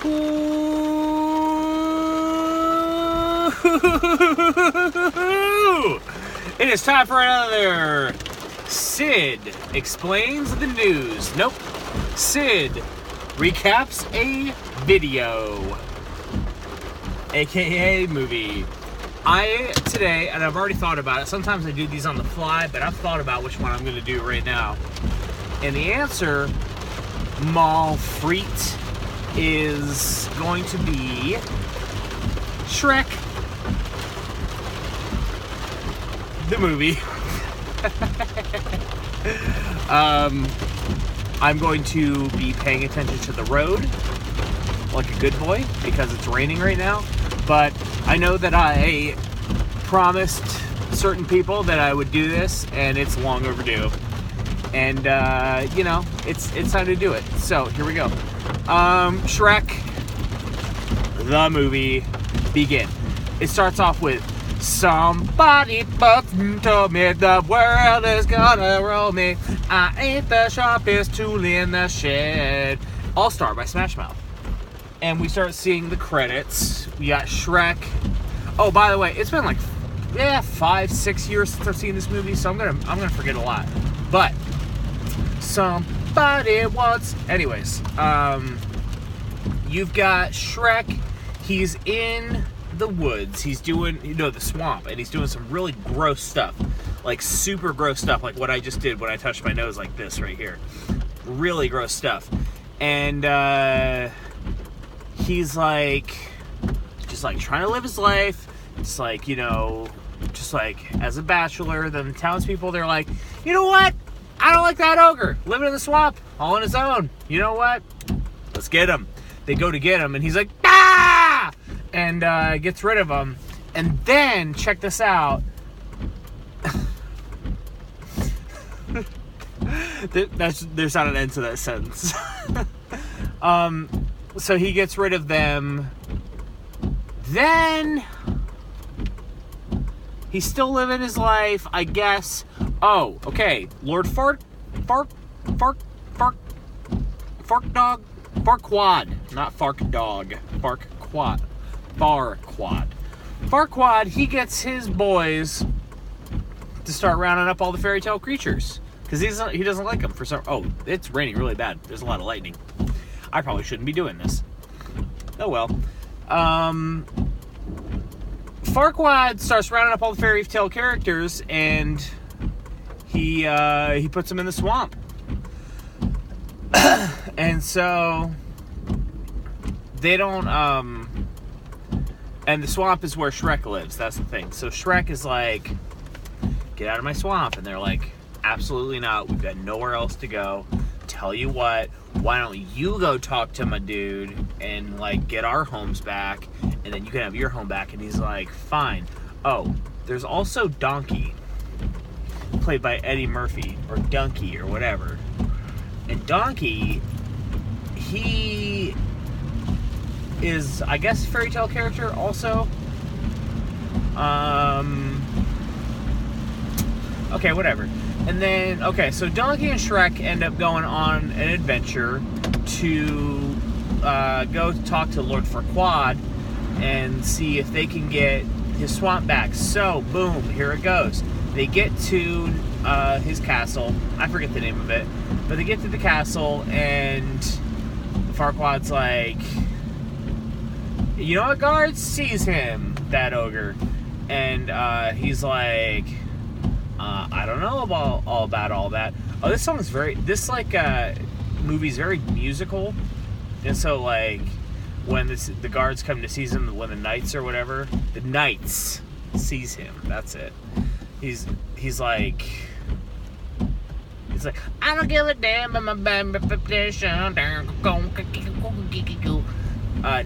It is time for another Sid Explains the News. Nope. Sid recaps a video, aka movie. Today, and I've already thought about it. Sometimes I do these on the fly, but I've thought about which one I'm going to do right now. And the answer, mal freet, is going to be Shrek, the movie. I'm going to be paying attention to the road like a good boy because it's raining right now. But I know that I promised certain people that I would do this, and it's long overdue. And it's time to do it. So here we go. Shrek, the movie, begin. It starts off with somebody but told me the world is gonna roll me. I ain't the sharpest tool in the shed. All Star by Smash Mouth. And we start seeing the credits. We got Shrek. Oh, by the way, it's been like 5-6 years since I've seen this movie, so I'm gonna forget a lot. But somebody wants. Anyways, you've got Shrek. He's in the woods. He's doing, the swamp, and he's doing some really gross stuff, like super gross stuff, like what I just did when I touched my nose like this right here. Really gross stuff. And he's just trying to live his life. It's just like as a bachelor. Then the townspeople, they're like, you know what? I don't like that ogre living in the swamp all on his own. You know what? Let's get him. They go to get him, and he's like, ah! And gets rid of him. And then, check this out. There's not an end to that sentence. So he gets rid of them. Then he's still living his life, I guess. Oh, okay. Lord Farquaad, not Fark Dog. Farquaad, he gets his boys to start rounding up all the fairy tale creatures. Because he doesn't like them for some... Oh, it's raining really bad. There's a lot of lightning. I probably shouldn't be doing this. Oh well. Farquaad starts rounding up all the fairy tale characters, and he puts them in the swamp. And so they don't and the swamp is where Shrek lives. That's the thing. So Shrek is like, get out of my swamp, and they're like, absolutely not. We've got nowhere else to go. Tell you what, why don't you go talk to my dude and get our homes back, and then you can have your home back. And he's like, fine. Oh, there's also Donkey, played by Eddie Murphy, or Donkey, or whatever. And Donkey, he is, I guess, a fairy tale character also. Okay, whatever. And then, so Donkey and Shrek end up going on an adventure to go talk to Lord Farquaad and see if they can get his swamp back. So, boom, here it goes. They get to his castle. I forget the name of it. But they get to the castle, and Farquaad's like, you know what, guards? Seize him, that ogre. And he's like, I don't know about all that. Oh, this movie's very musical. And so, when the guards come to seize him, when the knights or whatever, the knights seize him. That's it. He's like, I don't give a damn about my reputation.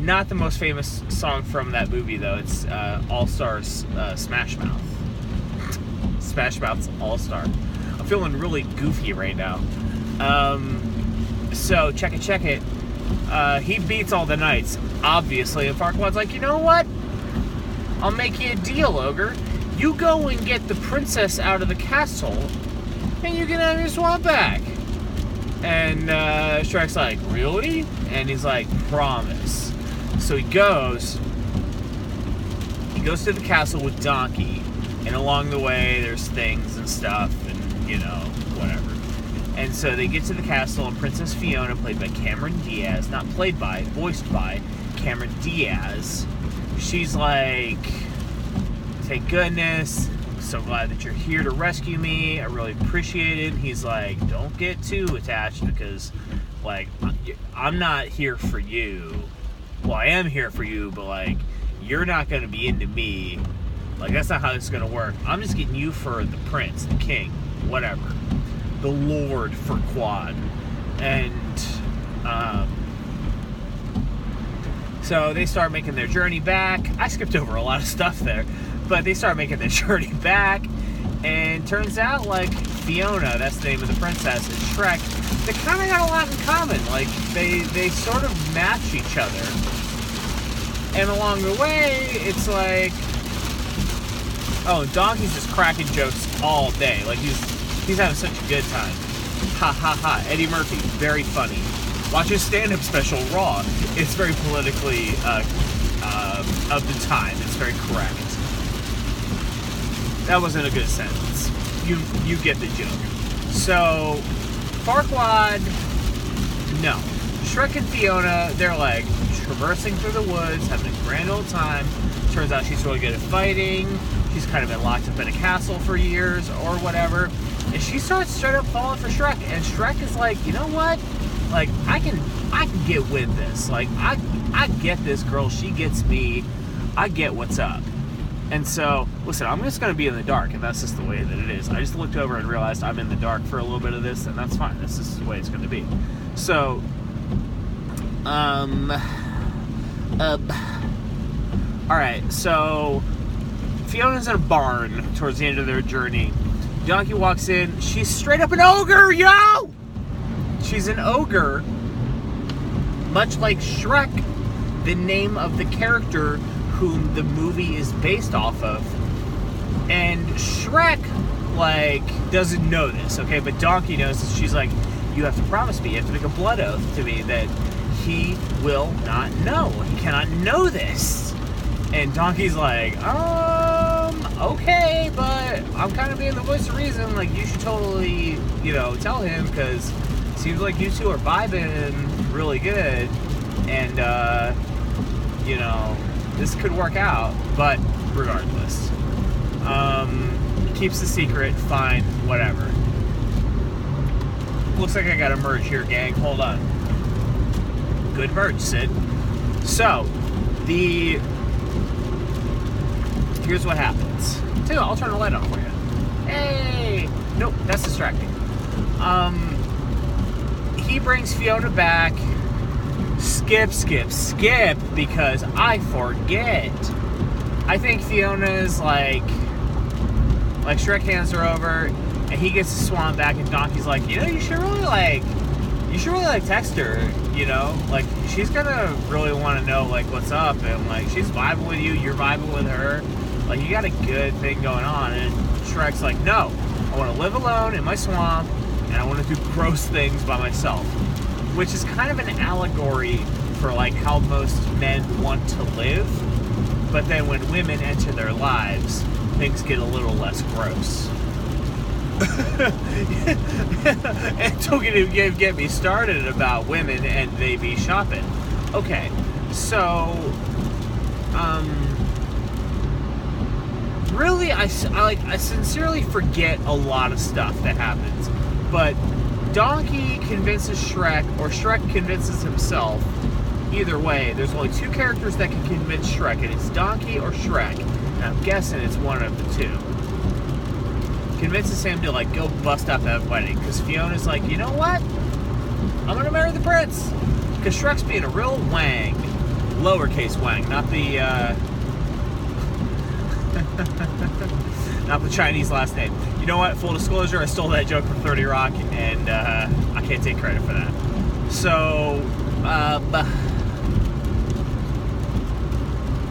Not the most famous song from that movie, though. It's All Stars, Smash Mouth. Smash Mouth's All Star. I'm feeling really goofy right now. So check it. He beats all the knights, obviously. And Farquaad's like, you know what? I'll make you a deal, ogre. You go and get the princess out of the castle, and you can have your swamp back. And Shrek's like, really? And he's like, promise. So he goes to the castle with Donkey, and along the way there's things and stuff and, whatever. And so they get to the castle, and Princess Fiona, played by Cameron Diaz, voiced by Cameron Diaz, she's like, thank goodness, I'm so glad that you're here to rescue me, I really appreciate it. He's like, don't get too attached, because, like, I'm not here for you. Well, I am here for you, but, like, you're not going to be into me. Like, that's not how this is going to work. I'm just getting you for the prince, the king, whatever. The Lord Farquaad. And, so they start making their journey back. I skipped over a lot of stuff there. But they start making their journey back. And turns out, like, Fiona, that's the name of the princess, and Shrek, they kind of got a lot in common. Like, they sort of match each other. And along the way, it's like, oh, Donkey's just cracking jokes all day. Like, he's having such a good time. Ha ha ha. Eddie Murphy, very funny. Watch his stand-up special, Raw. It's very politically of the time. It's very correct. That wasn't a good sentence. You get the joke. So, Farquaad, no. Shrek and Fiona, they're like traversing through the woods, having a grand old time. Turns out she's really good at fighting. She's kind of been locked up in a castle for years or whatever. And she starts straight up falling for Shrek. And Shrek is like, you know what? Like, I can get with this. Like, I get this girl. She gets me. I get what's up. And so, listen, I'm just going to be in the dark, and that's just the way that it is. I just looked over and realized I'm in the dark for a little bit of this, and that's fine. This is the way it's going to be. So, alright, so Fiona's in a barn towards the end of their journey. Donkey walks in. She's straight up an ogre, yo! She's an ogre, much like Shrek, the name of the character whom the movie is based off of. And Shrek, like, doesn't know this, okay? But Donkey knows this. She's like, you have to promise me, you have to make a blood oath to me that he will not know. He cannot know this. And Donkey's like, okay, but I'm kind of being the voice of reason. Like, you should totally, tell him, because it seems like you two are vibing really good. And, this could work out. But regardless, keeps the secret, fine, whatever. Looks like I got a merge here, gang. Hold on. Good merge, Sid. So, here's what happens. Tell you what, I'll turn the light on for you. Hey! Nope, that's distracting. He brings Fiona back. Skip, because I forget. I think Fiona is like Shrek hands her over, and he gets the swan back, and Donkey's like, you should really text her, like, she's gonna really want to know, like, what's up, and, like, she's vibing with you, you're vibing with her, like, you got a good thing going on. And Shrek's like, no, I want to live alone in my swamp, and I want to do gross things by myself, which is kind of an allegory for, like, how most men want to live, but then when women enter their lives, things get a little less gross. And don't get me started about women and they be shopping. Okay, so really, I sincerely forget a lot of stuff that happens, but Donkey convinces Shrek, or Shrek convinces himself. Either way, there's only two characters that can convince Shrek, and it's Donkey or Shrek, and I'm guessing it's one of the two. Convinces him to, like, go bust up that wedding, because Fiona's like, you know what? I'm gonna marry the prince, because Shrek's being a real wang. Lowercase wang, not the, not the Chinese last name. You know what? Full disclosure, I stole that joke from 30 Rock, and I can't take credit for that. So,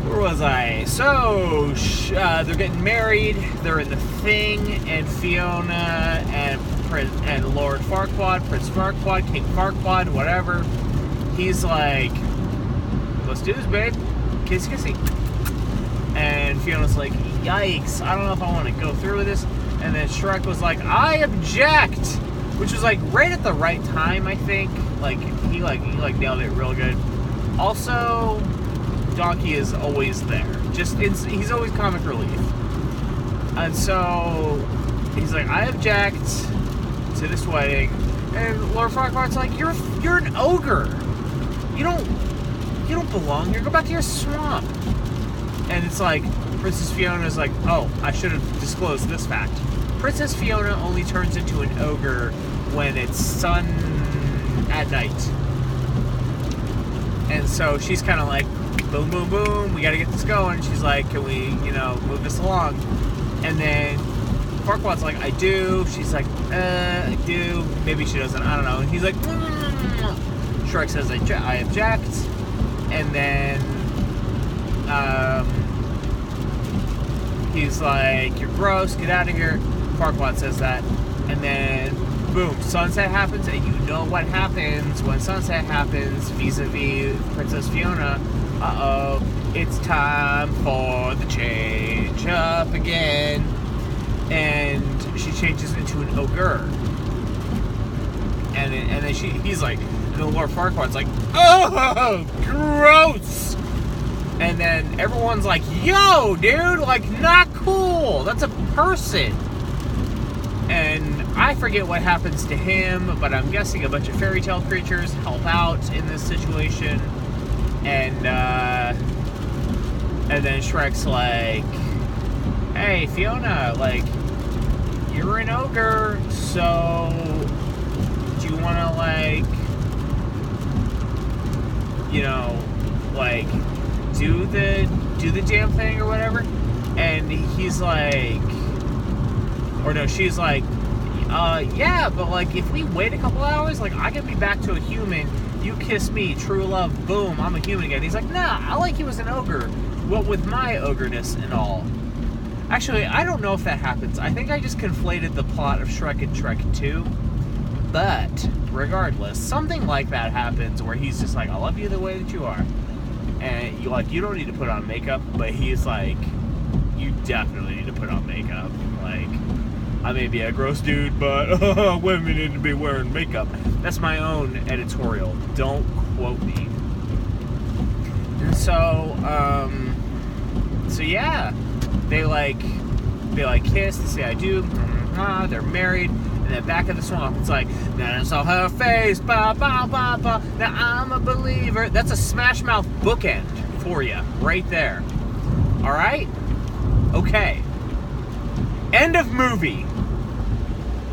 where was I? So, they're getting married, they're in the thing, and Fiona and and Lord Farquaad, Prince Farquaad, King Farquaad, whatever. He's like, let's do this, babe. Kiss, kissy. And Fiona's like, yikes, I don't know if I want to go through with this. And then Shrek was like, I object, which was like right at the right time, I think. Like he nailed it real good. Also, Donkey is always there. He's always comic relief. And so he's like, I object to this wedding. And Lord Farquaad's like, you're an ogre. You don't belong here. Go back to your swamp. And it's like, Princess Fiona's like, oh, I should have disclosed this fact. Princess Fiona only turns into an ogre when it's sun at night. And so she's kind of like, boom, boom, boom, we got to get this going. She's like, can we, move this along? And then Farquaad's like, I do. She's like, I do. Maybe she doesn't. I don't know. And he's like, Shrek says, I object. And then he's like, you're gross, get out of here. Farquaad says that. And then, boom, sunset happens. And you know what happens when sunset happens vis-a-vis Princess Fiona. Uh-oh, it's time for the change up again. And she changes into an ogre. And then he's like, and then Lord Farquaad's like, oh, gross! And then everyone's like, yo, dude, like, not cool. That's a person. And I forget what happens to him, but I'm guessing a bunch of fairy tale creatures help out in this situation. And then Shrek's like, hey, Fiona, like, you're an ogre, so do you want to, like, do the damn thing or whatever? And he's like, or no, she's like, yeah, but like if we wait a couple hours, like I can be back to a human, you kiss me, true love, boom, I'm a human again. He's like, nah, I like you as an ogre, what with my ogreness and all. Actually, I don't know if that happens. I think I just conflated the plot of Shrek and Shrek 2. But regardless, something like that happens where he's just like, I love you the way that you are. And you don't need to put on makeup, but he's like, you definitely need to put on makeup. Like, I may be a gross dude, but women need to be wearing makeup. That's my own editorial. Don't quote me. And so yeah, they kiss, they say I do, they're married. And then back at the swamp, it's like, then I saw her face, ba ba ba ba. Now I'm a believer. That's a Smash Mouth bookend for you, right there. All right, okay. End of movie.